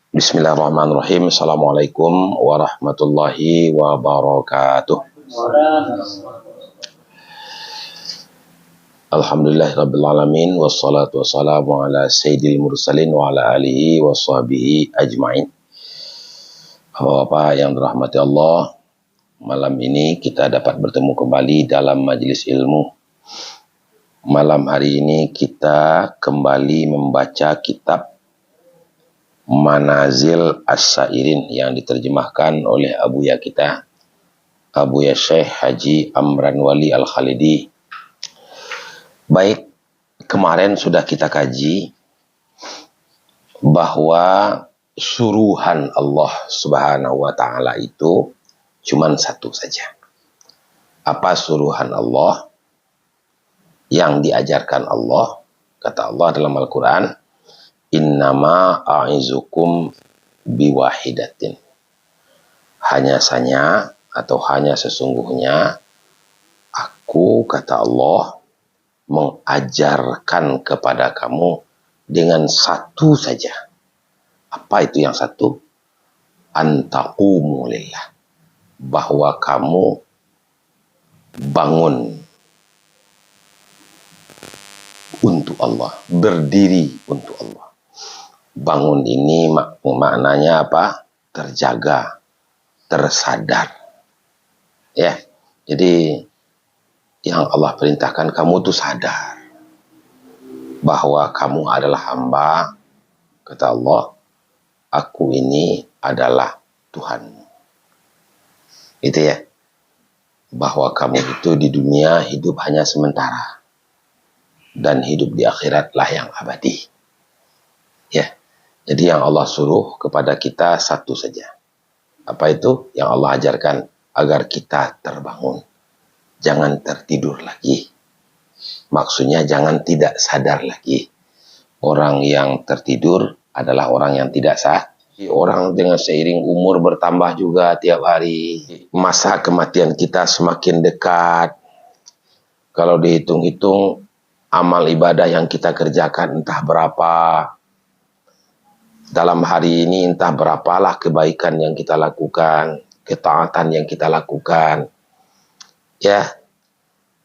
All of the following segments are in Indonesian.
Bismillahirrahmanirrahim. Assalamualaikum warahmatullahi wabarakatuh. Alhamdulillahirabbil alamin wassalatu wassalamu ala sayyidil mursalin wa ala alihi washabihi ajmain. Bapak-bapak yang dirahmati Allah, malam ini kita dapat bertemu kembali dalam majelis ilmu. Malam hari ini kita kembali membaca kitab Manazil As-Sairin yang diterjemahkan oleh Abuya kita, Abuya Syekh Haji Amran Wali Al-Khalidi. Baik, kemarin sudah kita kaji bahwa suruhan Allah Subhanahu wa Ta'ala itu cuma satu saja. Apa suruhan Allah? Yang diajarkan Allah, kata Allah dalam Al-Quran, innama a'izukum biwahidatin. Hanya saja atau hanya sesungguhnya aku, kata Allah, mengajarkan kepada kamu dengan satu saja. Apa itu yang satu? Antaqumu lillah. Bahwa kamu bangun untuk Allah, berdiri untuk Allah. Bangun ini maknanya apa? Terjaga, tersadar. Ya, jadi yang Allah perintahkan kamu tuh sadar bahwa kamu adalah hamba, kata Allah, aku ini adalah Tuhanmu. Itu ya, bahwa kamu itu di dunia hidup hanya sementara dan hidup di akhiratlah yang abadi. Ya. Jadi yang Allah suruh kepada kita satu saja. Apa itu? Yang Allah ajarkan agar kita terbangun. Jangan tertidur lagi. Maksudnya jangan tidak sadar lagi. Orang yang tertidur adalah orang yang tidak sadar. Orang dengan seiring umur bertambah juga tiap hari. Masa kematian kita semakin dekat. Kalau dihitung-hitung, amal ibadah yang kita kerjakan entah berapa. Dalam hari ini entah berapalah kebaikan yang kita lakukan, ketaatan yang kita lakukan, ya,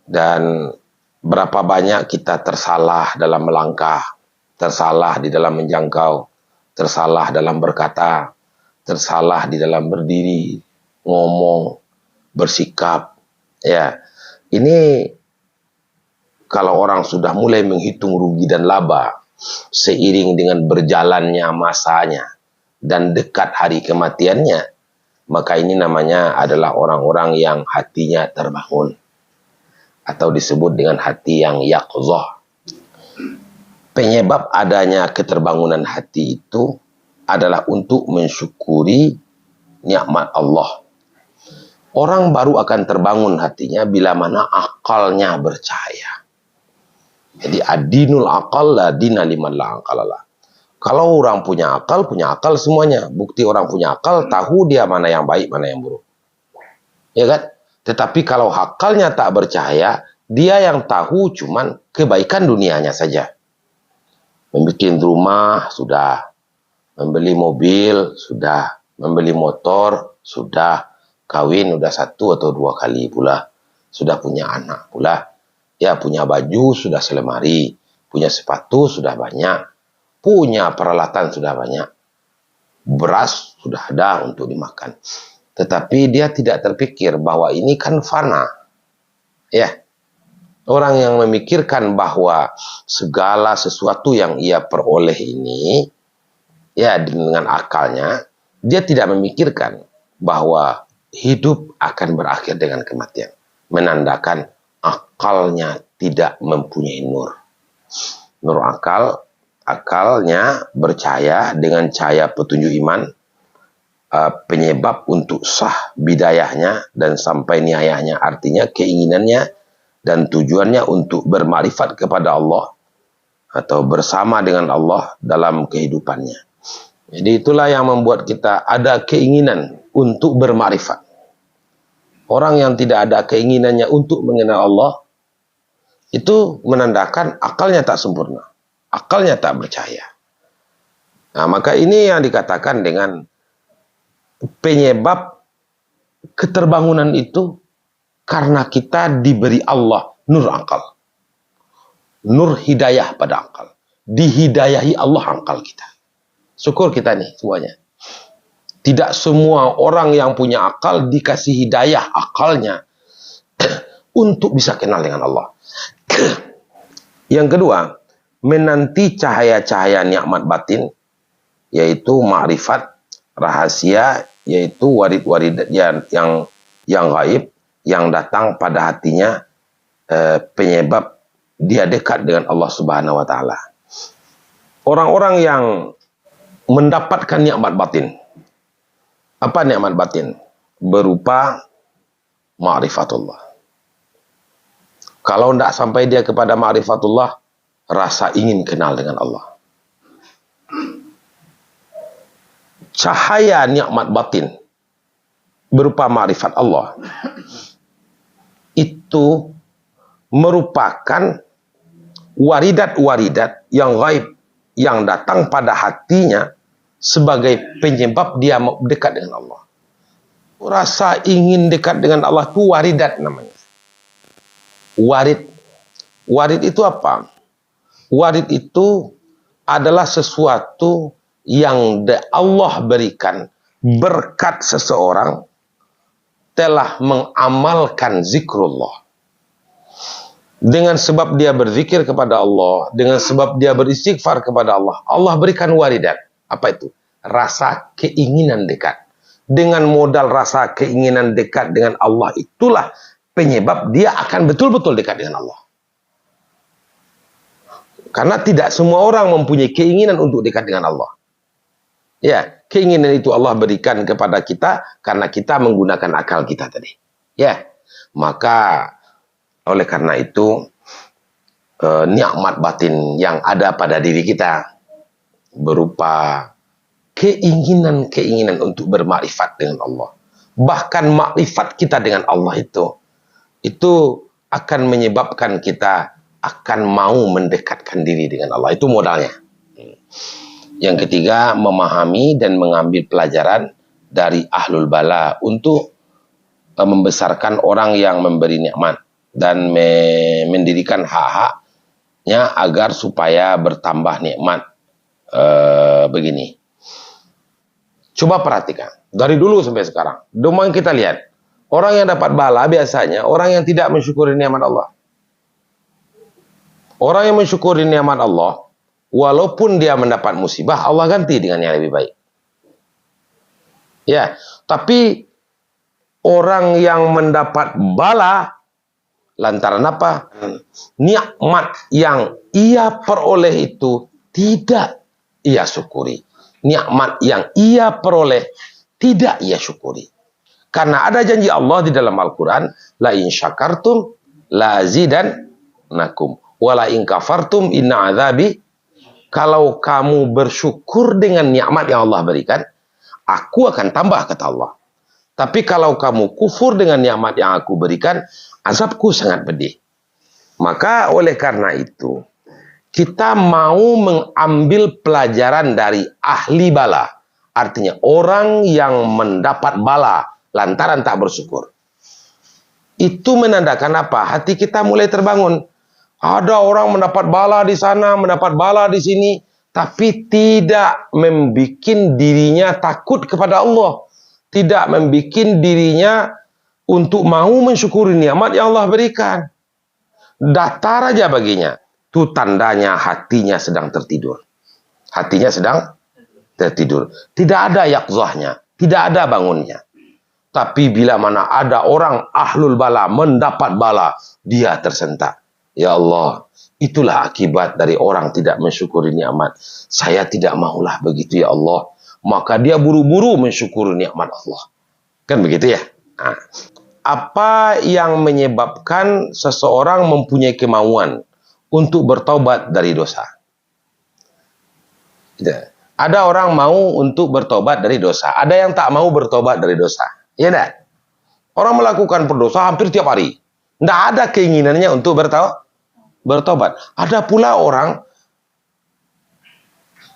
dan berapa banyak kita tersalah dalam melangkah, tersalah di dalam menjangkau, tersalah dalam berkata, tersalah di dalam berdiri, ngomong, bersikap, ya. Ini kalau orang sudah mulai menghitung rugi dan laba, seiring dengan berjalannya masanya dan dekat hari kematiannya, maka ini namanya adalah orang-orang yang hatinya terbangun atau disebut dengan hati yang yaqzah. Penyebab adanya keterbangunan hati itu adalah untuk mensyukuri nikmat Allah. Orang baru akan terbangun hatinya bila mana akalnya bercahaya. Jadi adinul akal la dina liman la aqalalah. Kalau orang punya akal semuanya. Bukti orang punya akal, tahu dia mana yang baik, mana yang buruk. Ya kan? Tetapi kalau akalnya tak bercahaya, dia yang tahu cuman kebaikan dunianya saja. Membikin rumah, sudah. Membeli mobil, sudah. Membeli motor, sudah. Kawin, sudah 1 atau 2 kali pula. Sudah punya anak pula. Ya, punya baju sudah selemari, punya sepatu sudah banyak, punya peralatan sudah banyak, beras sudah ada untuk dimakan. Tetapi dia tidak terpikir bahwa ini kan fana. Ya, orang yang memikirkan bahwa segala sesuatu yang ia peroleh ini, ya dengan akalnya, dia tidak memikirkan bahwa hidup akan berakhir dengan kematian. Menandakan akalnya tidak mempunyai nur. Nur akal, akalnya bercahaya dengan cahaya petunjuk iman, penyebab untuk sah bidayahnya dan sampai nihayahnya, artinya keinginannya dan tujuannya untuk bermakrifat kepada Allah atau bersama dengan Allah dalam kehidupannya. Jadi itulah yang membuat kita ada keinginan untuk bermakrifat. Orang yang tidak ada keinginannya untuk mengenal Allah, itu menandakan akalnya tak sempurna. Akalnya tak bercahaya. Nah, maka ini yang dikatakan dengan penyebab keterbangunan itu karena kita diberi Allah nur akal. Nur hidayah pada akal. Dihidayahi Allah akal kita. Syukur kita nih semuanya. Tidak semua orang yang punya akal dikasih hidayah akalnya untuk bisa kenal dengan Allah. Yang kedua, menanti cahaya-cahaya nikmat batin, yaitu ma'rifat, rahasia, yaitu warid-warid yang gaib, yang datang pada hatinya, penyebab dia dekat dengan Allah Subhanahu wa Ta'ala. Orang-orang yang mendapatkan nikmat batin. Apa nikmat batin? Berupa ma'rifatullah. Kalau tidak sampai dia kepada ma'rifatullah, rasa ingin kenal dengan Allah. Cahaya nikmat batin berupa ma'rifat Allah itu merupakan waridat-waridat yang gaib yang datang pada hatinya sebagai penyebab dia dekat dengan Allah. Rasa ingin dekat dengan Allah itu waridat namanya. Warid. Warid itu apa? Warid itu adalah sesuatu yang Allah berikan berkat seseorang telah mengamalkan zikrullah. Dengan sebab dia berzikir kepada Allah, dengan sebab dia beristighfar kepada Allah, Allah berikan waridat. Apa itu? Rasa keinginan dekat. Dengan modal rasa keinginan dekat dengan Allah, itulah penyebab dia akan betul-betul dekat dengan Allah. Karena tidak semua orang mempunyai keinginan untuk dekat dengan Allah. Ya, keinginan itu Allah berikan kepada kita karena kita menggunakan akal kita tadi. Ya, maka oleh karena itu nikmat batin yang ada pada diri kita berupa keinginan-keinginan untuk bermakrifat dengan Allah. Bahkan makrifat kita dengan Allah itu akan menyebabkan kita akan mau mendekatkan diri dengan Allah. Itu modalnya. Yang ketiga, memahami dan mengambil pelajaran dari ahlul bala untuk membesarkan orang yang memberi nikmat dan mendirikan hak-haknya agar supaya bertambah nikmat. Begini. Coba perhatikan. Dari dulu sampai sekarang. Domang kita lihat. Orang yang dapat bala biasanya orang yang tidak mensyukuri nikmat Allah. Orang yang mensyukuri nikmat Allah, walaupun dia mendapat musibah, Allah ganti dengan yang lebih baik. Ya, tapi orang yang mendapat bala lantaran apa? Nikmat yang ia peroleh itu tidak ia syukuri. Nikmat yang ia peroleh tidak ia syukuri. Karena ada janji Allah di dalam Al-Quran, la in syakartum la azidannakum wa la in kafartum inna azabi. Kalau kamu bersyukur dengan nikmat yang Allah berikan, aku akan tambah, kata Allah. Tapi kalau kamu kufur dengan nikmat yang aku berikan, azabku sangat pedih. Maka oleh karena itu, kita mau mengambil pelajaran dari ahli bala. Artinya orang yang mendapat bala lantaran tak bersyukur. Itu menandakan apa? Hati kita mulai terbangun. Ada orang mendapat bala di sana, mendapat bala di sini, tapi tidak membuat dirinya takut kepada Allah. Tidak membuat dirinya untuk mau mensyukuri nikmat yang Allah berikan. Datar aja baginya. Itu tandanya hatinya sedang tertidur. Hatinya sedang tertidur. Tidak ada yakzahnya. Tidak ada bangunnya. Tapi bila mana ada orang ahlul bala mendapat bala, dia tersentak. Ya Allah, itulah akibat dari orang tidak mensyukuri nikmat. Saya tidak maulah begitu ya Allah. Maka dia buru-buru mensyukuri nikmat Allah. Kan begitu ya? Nah, apa yang menyebabkan seseorang mempunyai kemauan untuk bertobat dari dosa? Ada orang mau untuk bertobat dari dosa. Ada yang tak mau bertobat dari dosa. Ya enggak? Orang melakukan berdosa hampir tiap hari. Tidak ada keinginannya untuk bertobat. Ada pula orang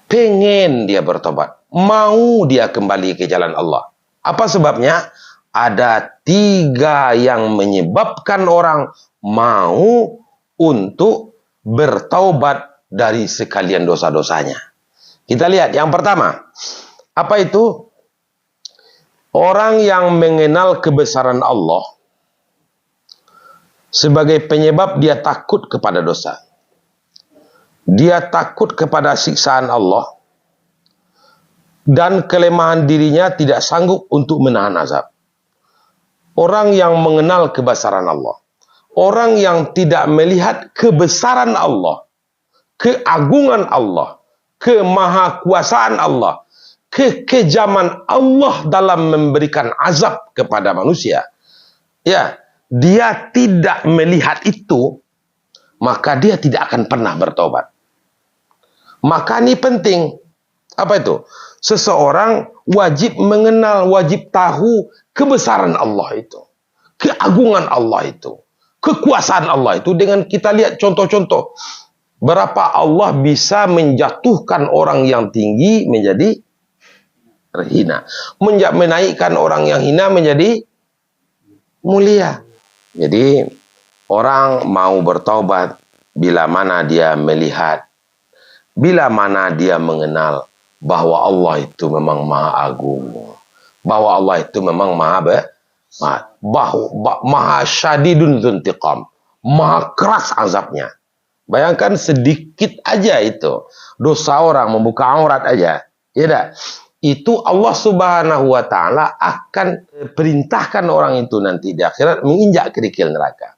pengen dia bertobat, mau dia kembali ke jalan Allah. Apa sebabnya? Ada 3 yang menyebabkan orang mau untuk bertaubat dari sekalian dosa-dosanya. Kita lihat yang pertama. Apa itu? Orang yang mengenal kebesaran Allah sebagai penyebab dia takut kepada dosa. Dia takut kepada siksaan Allah dan kelemahan dirinya tidak sanggup untuk menahan azab. Orang yang mengenal kebesaran Allah, orang yang tidak melihat kebesaran Allah, keagungan Allah, kemahakuasaan Allah, kekejaman Allah dalam memberikan azab kepada manusia. Ya, dia tidak melihat itu, maka dia tidak akan pernah bertobat. Maka ini penting. Apa itu? Seseorang wajib mengenal, wajib tahu kebesaran Allah itu, keagungan Allah itu, kekuasaan Allah itu. Dengan kita lihat contoh-contoh berapa Allah bisa menjatuhkan orang yang tinggi menjadi hina, menaikkan orang yang hina menjadi mulia. Jadi orang mau bertaubat bila mana dia melihat, bila mana dia mengenal bahwa Allah itu memang maha agung, bahwa Allah itu memang maha syadidun dzuntiqam, maha keras azabnya. Bayangkan sedikit aja itu dosa orang membuka aurat aja, ya dah. Itu Allah Subhanahu wa taala akan perintahkan orang itu nanti di akhirat menginjak kerikil neraka.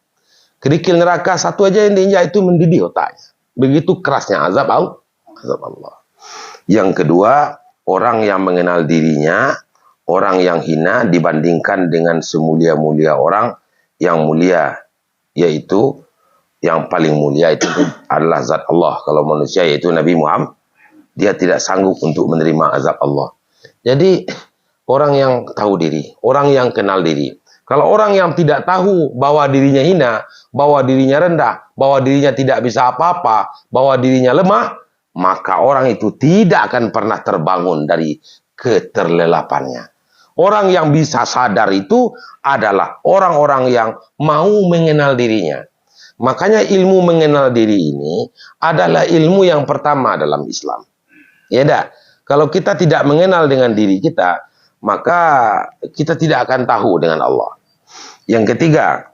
Kerikil neraka satu aja yang diinjak itu mendidih otaknya. Begitu kerasnya azab Allah. Yang kedua, orang yang mengenal dirinya, orang yang hina dibandingkan dengan semulia-mulia orang yang mulia, yaitu yang paling mulia itu adalah zat Allah. Kalau manusia yaitu Nabi Muhammad, dia tidak sanggup untuk menerima azab Allah. Jadi orang yang tahu diri, orang yang kenal diri. Kalau orang yang tidak tahu bahwa dirinya hina, bahwa dirinya rendah, bahwa dirinya tidak bisa apa-apa, bahwa dirinya lemah, maka orang itu tidak akan pernah terbangun dari keterlelapannya. Orang yang bisa sadar itu adalah orang-orang yang mau mengenal dirinya. Makanya ilmu mengenal diri ini adalah ilmu yang pertama dalam Islam. Ya dah. Kalau kita tidak mengenal dengan diri kita, maka kita tidak akan tahu dengan Allah. Yang ketiga,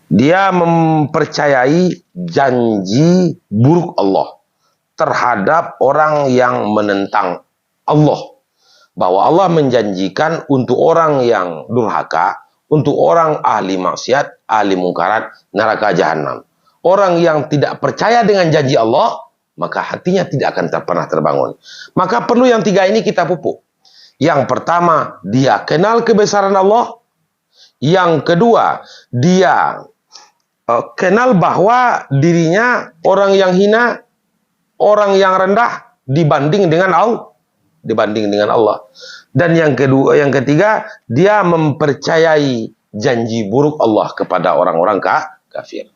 dia mempercayai janji buruk Allah terhadap orang yang menentang Allah. Bahwa Allah menjanjikan untuk orang yang durhaka, untuk orang ahli maksiat, ahli mungkarat, neraka jahanam. Orang yang tidak percaya dengan janji Allah, maka hatinya tidak akan pernah terbangun. Maka perlu yang 3 ini kita pupuk. Yang pertama, dia kenal kebesaran Allah. Yang kedua, dia kenal bahwa dirinya orang yang hina, orang yang rendah dibanding dengan Allah. Dan yang kedua, yang ketiga, dia mempercayai janji buruk Allah kepada orang-orang kafir.